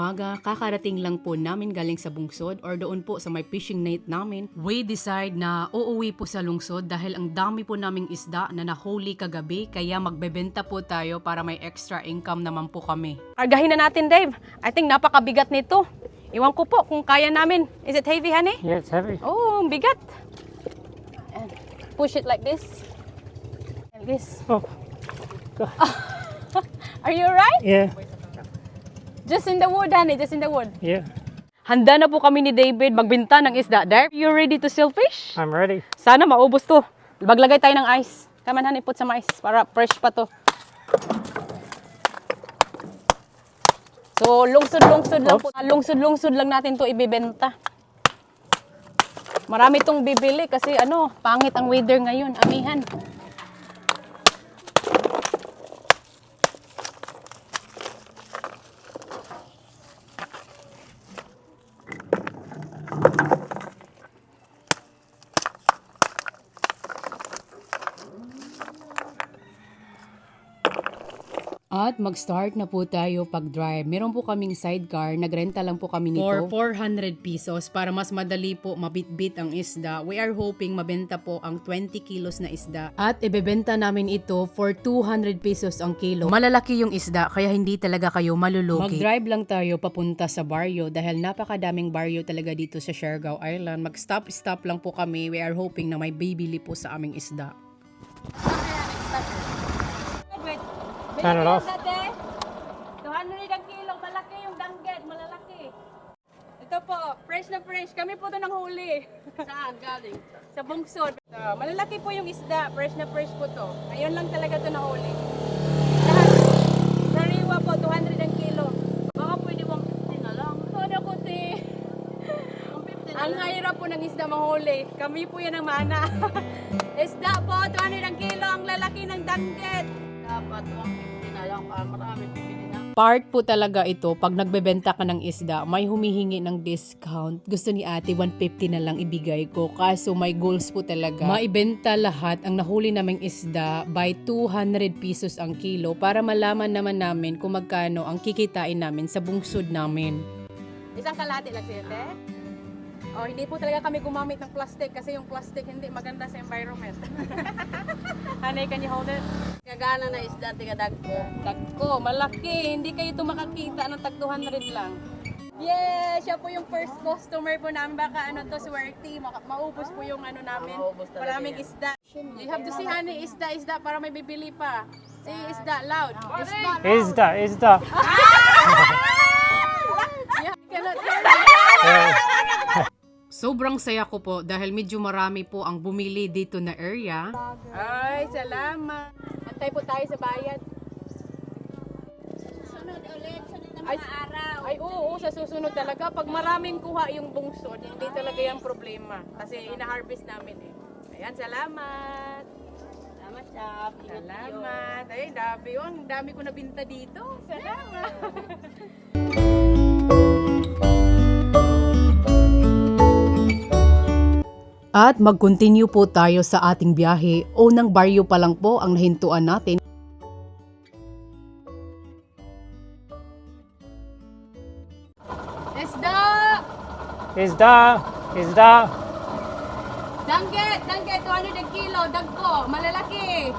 umaga, kakarating lang po namin galing sa bungsod or doon po sa may fishing night namin. We decide na uuwi po sa lungsod dahil ang dami po naming isda na nahuli kagabi kaya magbebenta po tayo para may extra income naman po kami. Argahin na natin, Dave. I think napakabigat nito. Iwan ko po kung kaya namin. Is it heavy, honey? Yeah, it's heavy. Oh, ang bigat. And push it like this. Like this. Oh, God. Are you alright? Yeah, Just in the wood, honey. Just in the wood. yeah. Handa na po kami ni David magbenta ng isda. Dave, you ready to sell fish? I'm ready. Sana maubos to. Maglagay tayo ng ice. Come on, honey, put some ice para fresh pa to. So, lungsod-lungsod lang po. Lungsod-lungsod lang natin to ibibenta. Marami tong bibili kasi pangit ang weather ngayon, amihan. At mag-start na po tayo pag-drive. Meron po kaming sidecar, nagrenta lang po kami nito. For 400 pesos para mas madali po mabitbit ang isda. We are hoping mabenta po ang 20 kilos na isda. At ibebenta namin ito for 200 pesos ang kilo. Malalaki yung isda kaya hindi talaga kayo malulugi. Mag-drive lang tayo papunta sa baryo dahil napakadaming baryo talaga dito sa Siargao Island. Mag-stop lang po kami. We are hoping na may bibili po sa aming isda. Turn it off. 200 ang kilo, malaki yung danggit, malalaki. Ito po, fresh na fresh. Kami po ito nang huli. Saan galing? Sa bungsod. Malalaki po yung isda, fresh na fresh po to. Ngayon lang talaga ito nahuli. Lahat, sariwa po, 200 ang kilo. Baka pwede 150 na lang. Todo ko, te. Ang hirap po ng isda mahuli. Kami po yan ang mana. Isda po, 200 ang kilo, ang lalaki ng danggit. Dapat 150 na lang para marami bibili na. Part po talaga ito pag nagbebenta ka ng isda, may humihingi ng discount. Gusto ni ate 150 na lang ibigay ko kaso may goals po talaga. Maibenta lahat ang nahuli naming isda by 200 pesos ang kilo para malaman naman namin kung magkano ang kikitain namin sa bungsod namin. Isang kalahati lang siya, te. Oh, hindi po talaga kami gumamit ng plastic kasi yung plastic hindi maganda sa environment. Honey, can you hold it? Kagana na isda, tiga dagko. Dagko, malaki. Hindi kayo ito makakita ng tag 200 lang. Yeah, siya po yung first customer po namin. Baka swerte. Maubos po yung namin. Maubos talaga Maraming yan. isda. You have to see, honey, isda para may bibili pa. See, isda, loud. Isda. You cannot hear me. Sobrang saya ko po dahil medyo marami po ang bumili dito na area. Ay, salamat. Antay po tayo sa bayad. Sunod ulit, sunod na Ay, mga araw. Ay, oo, sa susunod talaga. Pag maraming kuha yung bungsod, hindi talaga yung problema. Kasi ina-harvest namin eh. Ayan, salamat. Salamat, Chap. Ingat Salamat. Ay, dami. Oh, ang dami ko nabinta dito. Salamat. At mag-continue po tayo sa ating biyahe. Unang baryo pa lang po ang nahintuan natin. Isda! Isda. Danggit! Danggit! 200 kilo. Dagko. Malalaki.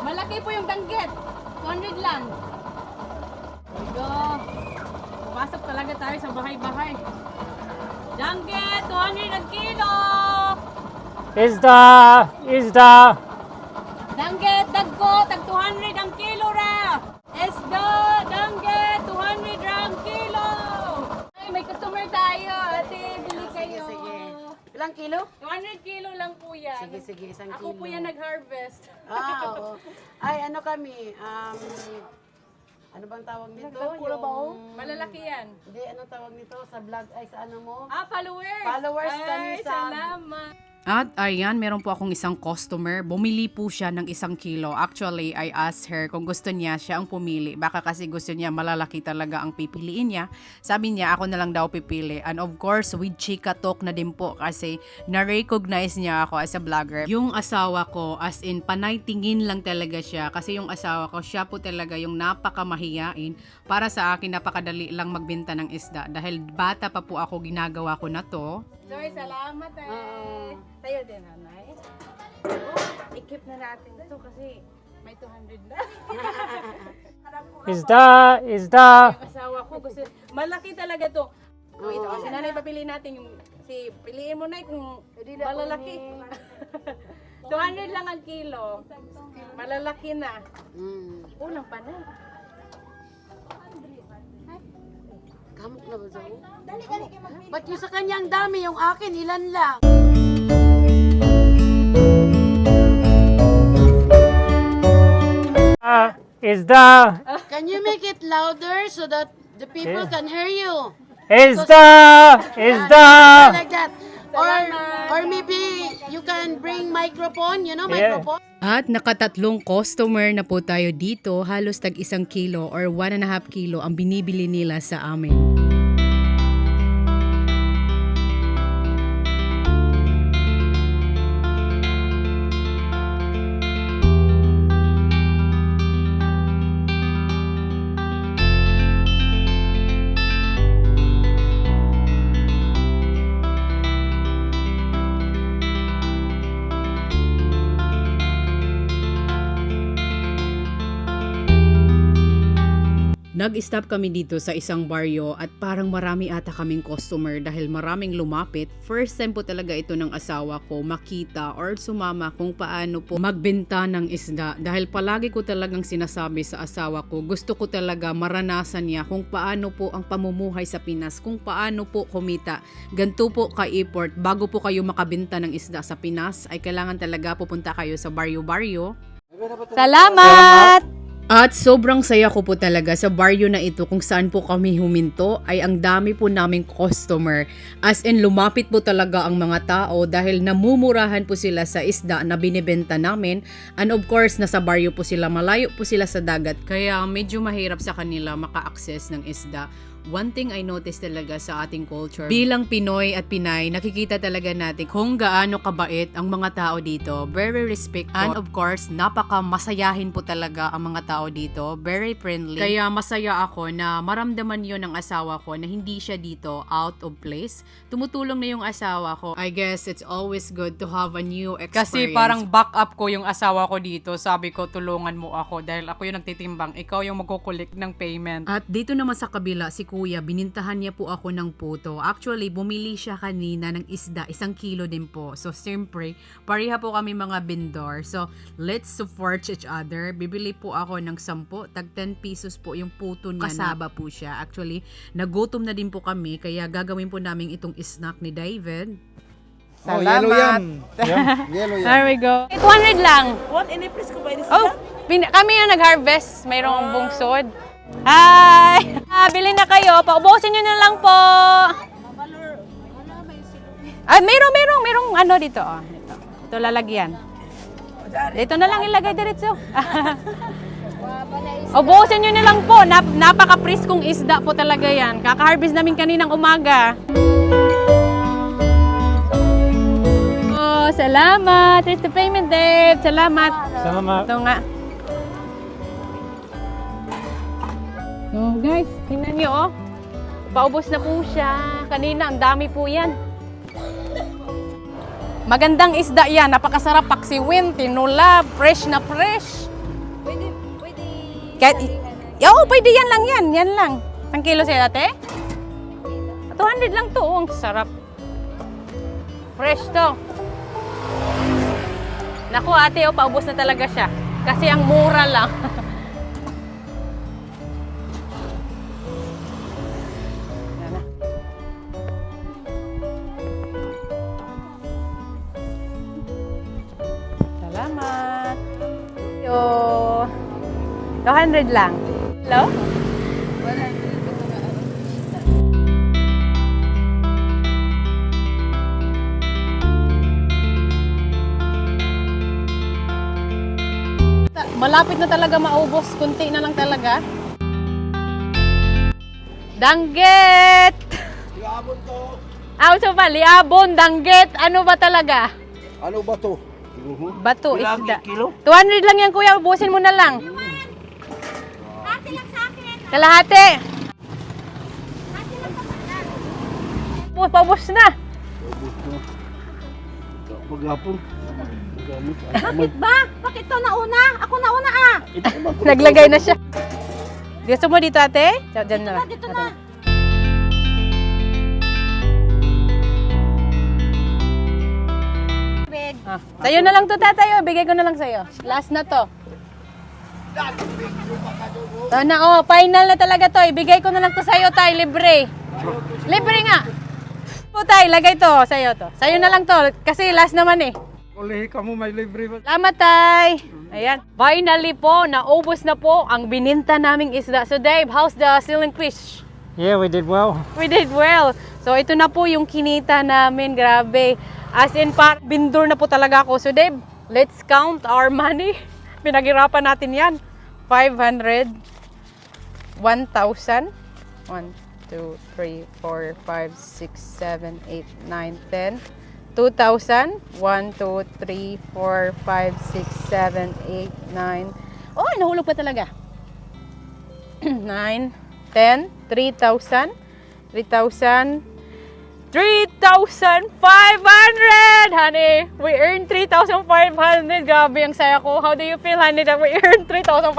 Malaki po yung danggit. 200 lang. There you go. Pumasok talaga tayo sa bahay-bahay. Danggit! 200 ang kilo! Isda. Danggit! Dagko! Tag 200 ang kilo ra! Isda! Danggit! 200 ra ang kilo! Ay, may customer tayo. Ate, bili kayo. Sige. Ilang kilo? 200 kilo lang po yan. Sige, isang Ako kilo. po yan nag-harvest. Oo. Ay, ano kami? Ano bang tawag nito? Malalaki yan. Hindi, ano tawag nito? Sa vlog, ay sa ano mo? Ah, followers! Followers Ay, kami sa- salamat! At ayan, meron po akong isang customer. Bumili po siya ng 1 kilo. Actually, I asked her kung gusto niya siya ang pumili. Baka kasi gusto niya malalaki talaga ang pipiliin niya. Sabi niya, ako na lang daw pipili. And of course, with chika talk na din po kasi na-recognize niya ako as a vlogger. Yung asawa ko, as in, panay tingin lang talaga siya. Kasi yung asawa ko, siya po talaga yung napakamahiyain. Para sa akin, napakadali lang magbenta ng isda. Dahil bata pa po ako, ginagawa ko na to. Joy, salamat eh. Oo. Sa'yo din, nanay. Oh, i-keep na natin to kasi may 200 na. Isda. Yung asawa ko gusto, malaki talaga to. Oh, ito, si nanay papili natin yung, piliin mo na kung malalaki. 200 lang ang kilo. Malalaki na. Ulang pa na. Kamok na ba sa'yo? Ba't yung sa kanya ang dami, yung akin ilan lang? Isda. Can you make it louder so that the people can hear you? Isda. Like that. Or maybe you can bring microphone, you know, Yeah. microphone. At nakatatlong customer na po tayo dito, halos tag 1 kilo or 1.5 kilo ang binibili nila sa amin. Nag-stop kami dito sa isang baryo at parang marami ata kaming customer dahil maraming lumapit. First time po talaga ito ng asawa ko makita or sumama kung paano po magbenta ng isda. Dahil palagi ko talagang sinasabi sa asawa ko, gusto ko talaga maranasan niya kung paano po ang pamumuhay sa Pinas, kung paano po kumita. Ganito po ka-import, bago po kayo makabenta ng isda sa Pinas, ay kailangan talaga pupunta kayo sa baryo-baryo. Salamat! At sobrang saya ko po talaga sa baryo na ito kung saan po kami huminto ay ang dami po naming customer. As in lumapit po talaga ang mga tao dahil namumurahan po sila sa isda na binibenta namin. And of course, nasa baryo po sila, malayo po sila sa dagat. Kaya medyo mahirap sa kanila maka-access ng isda. One thing I noticed talaga sa ating culture, bilang Pinoy at Pinay, nakikita talaga natin kung gaano kabait ang mga tao dito. Very respectful. And of course, napaka masayahin po talaga ang mga tao dito. Very friendly. Kaya masaya ako na maramdaman yon ng asawa ko na hindi siya dito out of place. Tumutulong na yung asawa ko. I guess it's always good to have a new experience. Kasi parang backup ko yung asawa ko dito. Sabi ko, tulungan mo ako dahil ako yung nagtitimbang. Ikaw yung magkukulik ng payment. At dito naman sa kabila, si Kuya, binintahan niya po ako ng puto. Actually, bumili siya kanina ng isda, 1 kilo din po. So, siyempre, pareha po kami mga vendor. So, let's support each other. Bibili po ako ng 10, tag 10 pesos po yung puto niya. Kasaba po siya. Actually, nagutom na din po kami, kaya gagawin po namin itong snack ni David. Oh, yellow yan. Yellow yan. There we go. 200 lang. What? Ini-press ko ba ini Oh, kami yung nag-harvest. Mayroong bungsod. Hi! Bili na kayo. Paubusin nyo na lang po. Ay, merong ano dito. Oh, dito. Ito lalagyan. Dito na lang ilagay diretso. Ubusin nyo na lang po. Napaka-preskong isda po talaga yan. Kaka-harvest namin kaninang umaga. Oh, salamat. Here's the payment, Dave. Salamat. Ito nga. Oh, guys, tingnan nyo, oh. Paubos na po siya. Kanina, ang dami po yan. Magandang isda yan. Napakasarap. Paksiwin, tinula, fresh na fresh. Pwede. Kahit, oo, pwede yan lang yan. Yan lang. 1 kilo sa'yo, ate? 200 lang to. Oh, ang sarap. Fresh to. Naku, ate, oh, paubos na talaga siya. Kasi ang mura lang. Salamat. Yo. 200 lang. Hello? malapit na talaga maubos. Kunti na lang talaga. Danggit! Liabon to. So ba, liabon, danggit. Ano ba talaga? Ano ba to? Bato, isda. 200 lang yan, kuya. Ubusin mo na lang. Kalahati. Paubos na. Paghapon. Bakit ba? Bakit to nauna? Ako nauna ah. Naglagay na siya. Gusto mo dito, ate? Diyan na lang. Dito na. Sa'yo na lang to, tatayo. Bigay ko na lang sa'yo. Last na to. Ito na, final na talaga to. Ibigay ko na lang to sa'yo, tay. Libre. Libre nga. Po, tay. Lagay to. Sa'yo to. Sa'yo na lang to. Kasi last naman eh. Ulihi ka mo, may libre ba? Salamat, tay. Ayan. Finally po, naubos na po ang bininta naming isda. So, Dave, how's the selling fish? Yeah, we did well. We did well. So, ito na po yung kinita namin. Grabe. As in, bindor na po talaga ako. So, Dave, let's count our money. Pinaghirapan natin yan. 500, 1,000, 1, 2, 3, 4, 5, 6, 7, 8, 9, 10, 2,000, 1, 2, 3, 4, 5, 6, 7, 8, 9. Oh, nahulog pa talaga. 9, 10, 3,000, 3,500! Honey, we earned 3,500. Grabe, ang saya ko. How do you feel, honey, that we earned 3,500?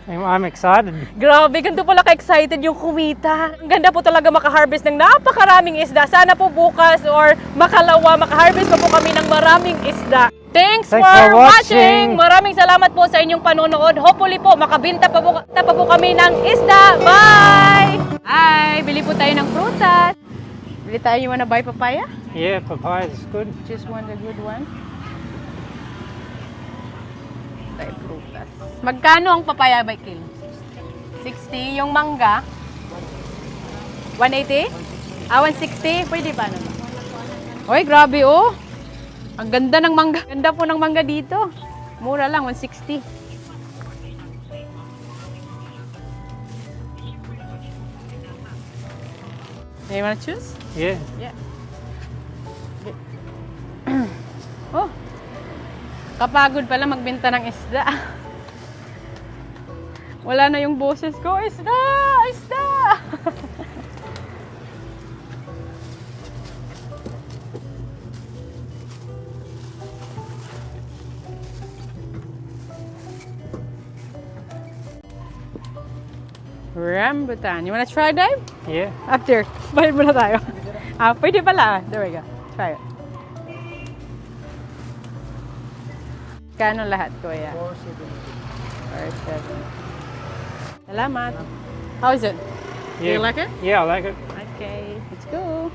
I'm excited. Grabe, ganito pala ka-excited yung kumita. Ang ganda po talaga makaharvest ng napakaraming isda. Sana po bukas or makalawa, makaharvest pa po kami ng maraming isda. Thanks for watching! Maraming salamat po sa inyong panonood. Hopefully po, makabinta pa po kami ng isda. Bye! Hi! Bili po tayo ng prutas. Bili tayo, you wanna buy papaya? Yeah, papaya is good. Just want a good one. Tayo prutas. Magkano ang papaya by kilo? 60. Yung mangga? 180? 160? Pwede ba naman? Uy, grabe oh. Ang ganda ng mangga. Ganda po ng mangga dito. Mura lang, 160. You wanna choose? Yeah. Yeah. Oh. Kapagod pala magbenta ng isda. Wala na yung boses ko. Isda! Isda! Rambutan. You wanna try, Dave? Yeah. After. Bayad muna tayo. Pwede pala. There we go. Try it. Kano lahat, kuya? 470. Salamat. How is it? Do Yeah. you like it? Yeah, I like it. Okay. Let's go.